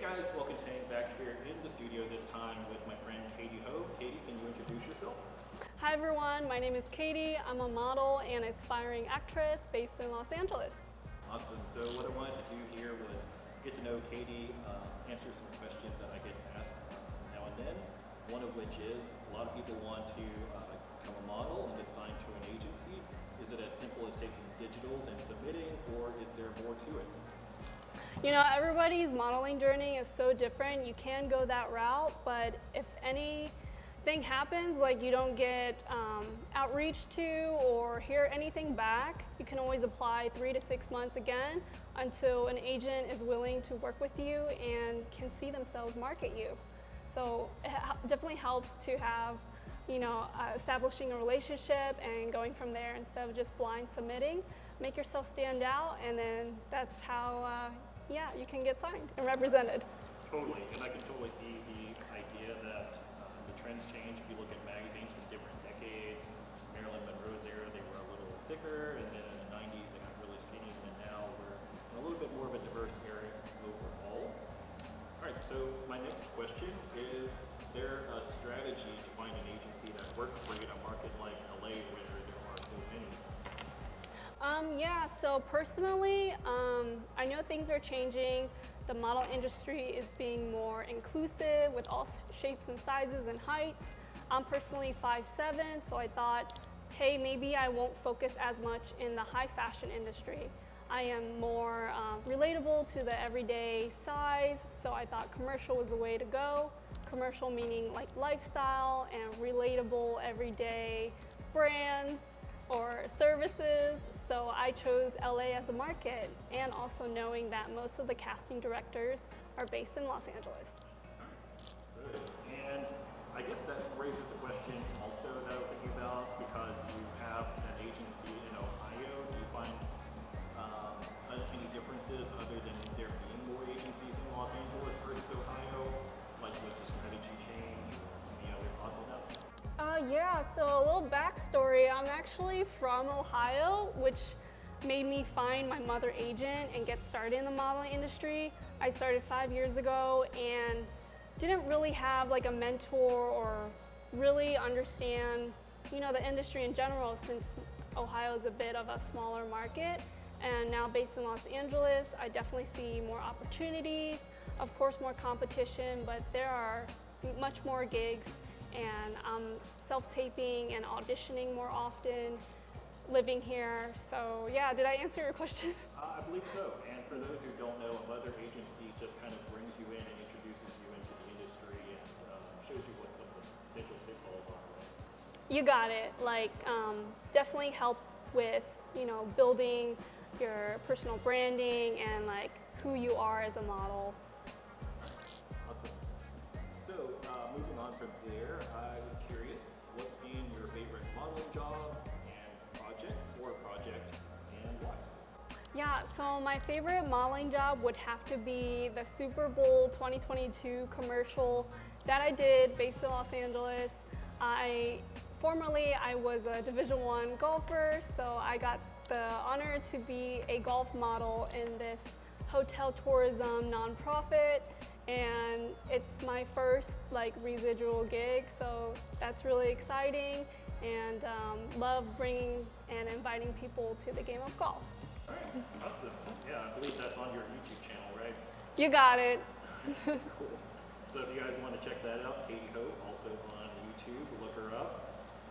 guys, welcome to hang back here in the studio this time with my friend Katy Ho. Katy, can you introduce yourself? Hi everyone, my name is Katy. I'm a model and aspiring actress based in Los Angeles. Awesome. So what I wanted to do here was get to know Katy, answer some questions that I get asked now and then. One of which is, a lot of people want to become a model and get signed to an agency. Is it as simple as taking digitals and submitting, or is there more to it? You know, everybody's modeling journey is so different. You can go that route, but if anything happens, like you don't get outreach to or hear anything back, you can always apply 3 to 6 months again until an agent is willing to work with you and can see themselves market you. So it definitely helps to have, establishing a relationship and going from there instead of just blind submitting. Make yourself stand out, and then that's how you can get signed and represented. Totally, and I can totally see the idea that the trends change. If you look at magazines from different decades, Marilyn Monroe's era, they were a little thicker, and then in the 90s they got really skinny, and then now we're in a little bit more of a diverse era overall. All right, so my next question is there a strategy to find an agency that works for you in a market like LA where there are so many? So personally, I know things are changing. The model industry is being more inclusive with all shapes and sizes and heights. I'm personally 5'7", so I thought, hey, maybe I won't focus as much in the high fashion industry. I am more relatable to the everyday size, so I thought commercial was the way to go. Commercial meaning like lifestyle and relatable everyday brands or services. So I chose LA as the market, and also knowing that most of the casting directors are based in Los Angeles. Good. And I guess that raises a question also that I was thinking about, because you have an agency in Ohio. Do you find any differences other than there being more agencies in Los Angeles versus Ohio, like with the strategy change or any other thoughts on that? So a little backstory. I'm actually from Ohio, which made me find my mother agent and get started in the modeling industry. I started 5 years ago and didn't really have like a mentor or really understand, the industry in general, since Ohio is a bit of a smaller market. And now based in Los Angeles, I definitely see more opportunities, of course more competition, but there are much more gigs, and I'm self-taping and auditioning more often, living here. So yeah, did I answer your question? I believe so. And for those who don't know, a mother agency just kind of brings you in and introduces you into the industry and shows you what some of the potential pitfalls are. Right? You got it. Definitely help with, building your personal branding and like who you are as a model. Awesome. So moving on from there, I was curious, what's been your favorite modeling job and project, and why? Yeah, so my favorite modeling job would have to be the Super Bowl 2022 commercial that I did based in Los Angeles. Formerly I was a Division I golfer, so I got the honor to be a golf model in this hotel tourism nonprofit, and it's my first residual gig, so that's really exciting, and love bringing and inviting people to the game of golf. All right, awesome. Yeah, I believe that's on your YouTube channel, right? You got it. Cool. So if you guys want to check that out, Katy Ho, also on YouTube, look her up.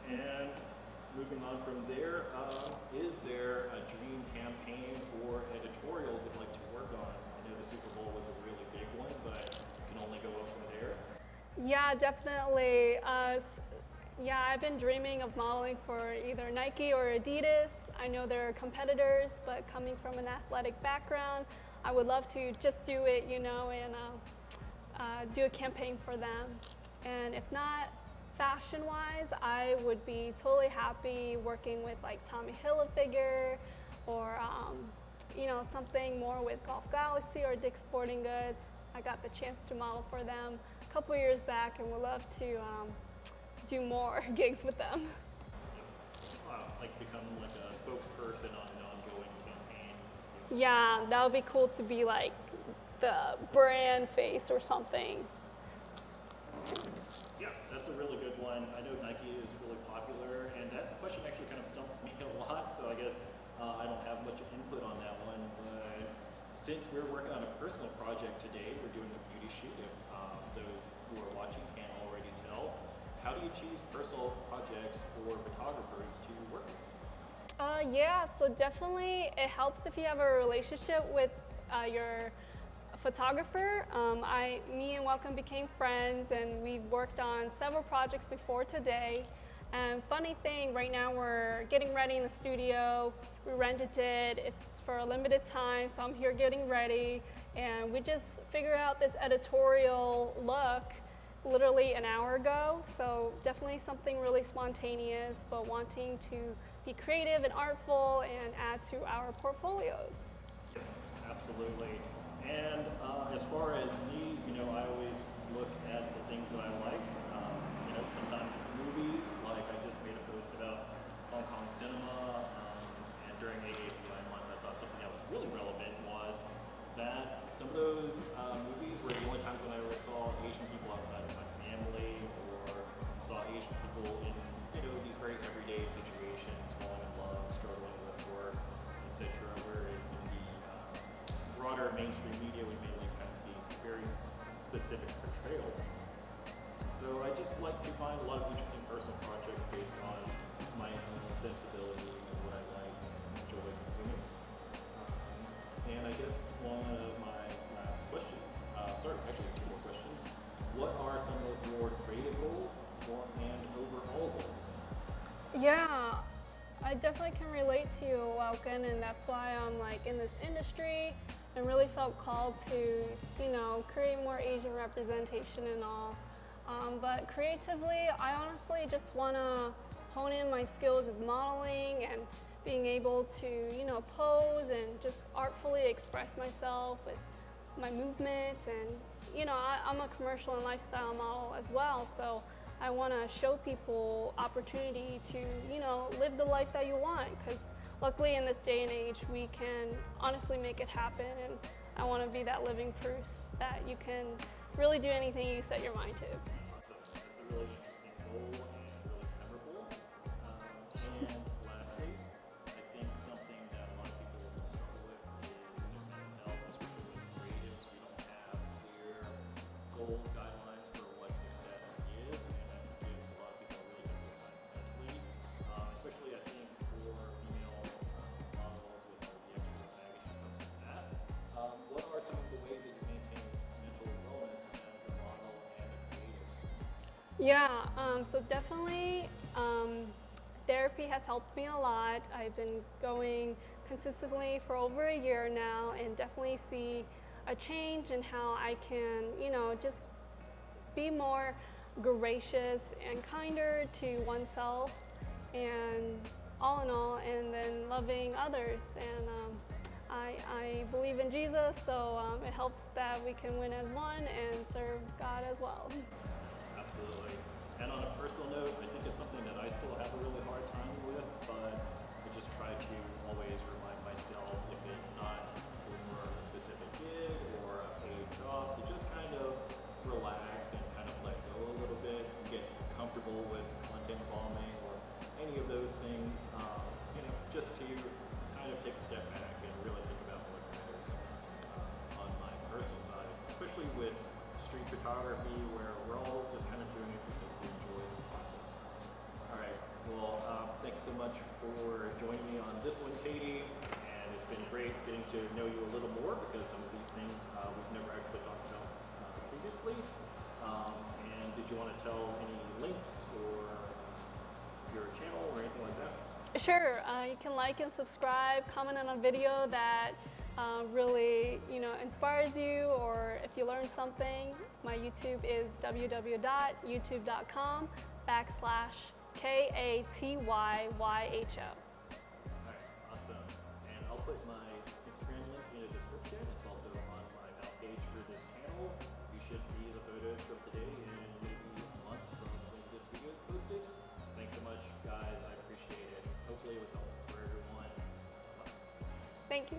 And moving on from there, is there a dream campaign or editorial you'd like to work on? I know the Super Bowl was a really big one, but you can only go up from there. Yeah, definitely. I've been dreaming of modeling for either Nike or Adidas. I know they're competitors, but coming from an athletic background, I would love to just do it, and do a campaign for them. And if not fashion-wise, I would be totally happy working with Tommy Hilfiger, or something more with Golf Galaxy or Dick's Sporting Goods. I got the chance to model for them a couple years back, and would love to do more gigs with them. Become like a spokesperson on an ongoing campaign. Yeah, that would be cool to be the brand face or something. Yeah, that's a really good one. I know Nike is really popular, and that question actually kind of stumps me a lot, so I guess I don't have much input on that one. But since we're working on a personal project today, we're doing a beauty shoot. If those who are watching can't already tell, how do you choose personal projects or photographers to work with? Yeah, so definitely it helps if you have a relationship with your photographer. Me and Welcome became friends, and we've worked on several projects before today. And funny thing, right now we're getting ready in the studio. We rented it. It's for a limited time, so I'm here getting ready. And we just figured out this editorial look literally an hour ago. So definitely something really spontaneous, but wanting to be creative and artful and add to our portfolios. Yes, absolutely. And as far as me, I always look at the things that I like. Sometimes it's movies, like I just made a post about Hong Kong cinema, and during AAPI month, I thought something that was really relevant was that some of those movies were the only times when I ever saw Asian people outside of my family, or saw Asian people in, these very everyday situations, falling in love, struggling with work, etc. Whereas in the broader mainstream media, we mainly kind of see very specific portrayals. So I just like to find a lot of interesting personal projects based on my own sensibilities and what I like and enjoy consuming. And I guess one of my last questions, actually two more questions. What are some of your creative goals and overall goals? Yeah, I definitely can relate to you, Welken, and that's why I'm like in this industry and really felt called to, create more Asian representation and all. But creatively, I honestly just want to hone in my skills as modeling and being able to, pose and just artfully express myself with my movements. And, I'm a commercial and lifestyle model as well, so I want to show people opportunity to, live the life that you want, because luckily in this day and age, we can honestly make it happen, and I want to be that living proof that you can really do anything you set your mind to. Awesome. That's a really interesting goal and really memorable. And lastly, I think something that a lot of people will struggle with is their mental health, especially with creatives. We don't have clear goals, guidelines for what success is, and that gives a lot of people a really difficult time mentally, especially I think for female models with all the extra baggage that comes with that. What are some of the ways that you maintain mental wellness as a model and a creative? Yeah, so definitely therapy has helped me a lot. I've been going consistently for over a year now, and definitely see a change in how I can, just be more gracious and kinder to oneself, and all in all, and then loving others. And I believe in Jesus, so it helps that we can win as one and serve God as well. Absolutely. And on a personal note, I think it's something that I still have a really hard time with, but I just try to always remind myself, if it's not for a specific gig or a paid job, to just kind of relax and kind of let go a little bit, get comfortable with content bombing or any of those things, just to kind of take a step back and really think about what matters on my personal side, especially with street photography, where we're all just kind of doing it because we enjoy the process. All right, well, thanks so much for joining me on this one, Katie, and it's been great getting to know you a little more, because some of these things we've never actually talked about previously. And did you want to tell any links or your channel or anything like that? Sure, you can like and subscribe, comment on a video that really, inspires you, or if you learn something. My YouTube is www.youtube.com/KatyYYHO. Alright, awesome. And I'll put my Instagram link in the description. It's also on my about page for this channel. You should see the photos from today in maybe a month from when this video is posted. Thanks so much, guys. I appreciate it. Hopefully it was helpful for everyone. Bye. Thank you.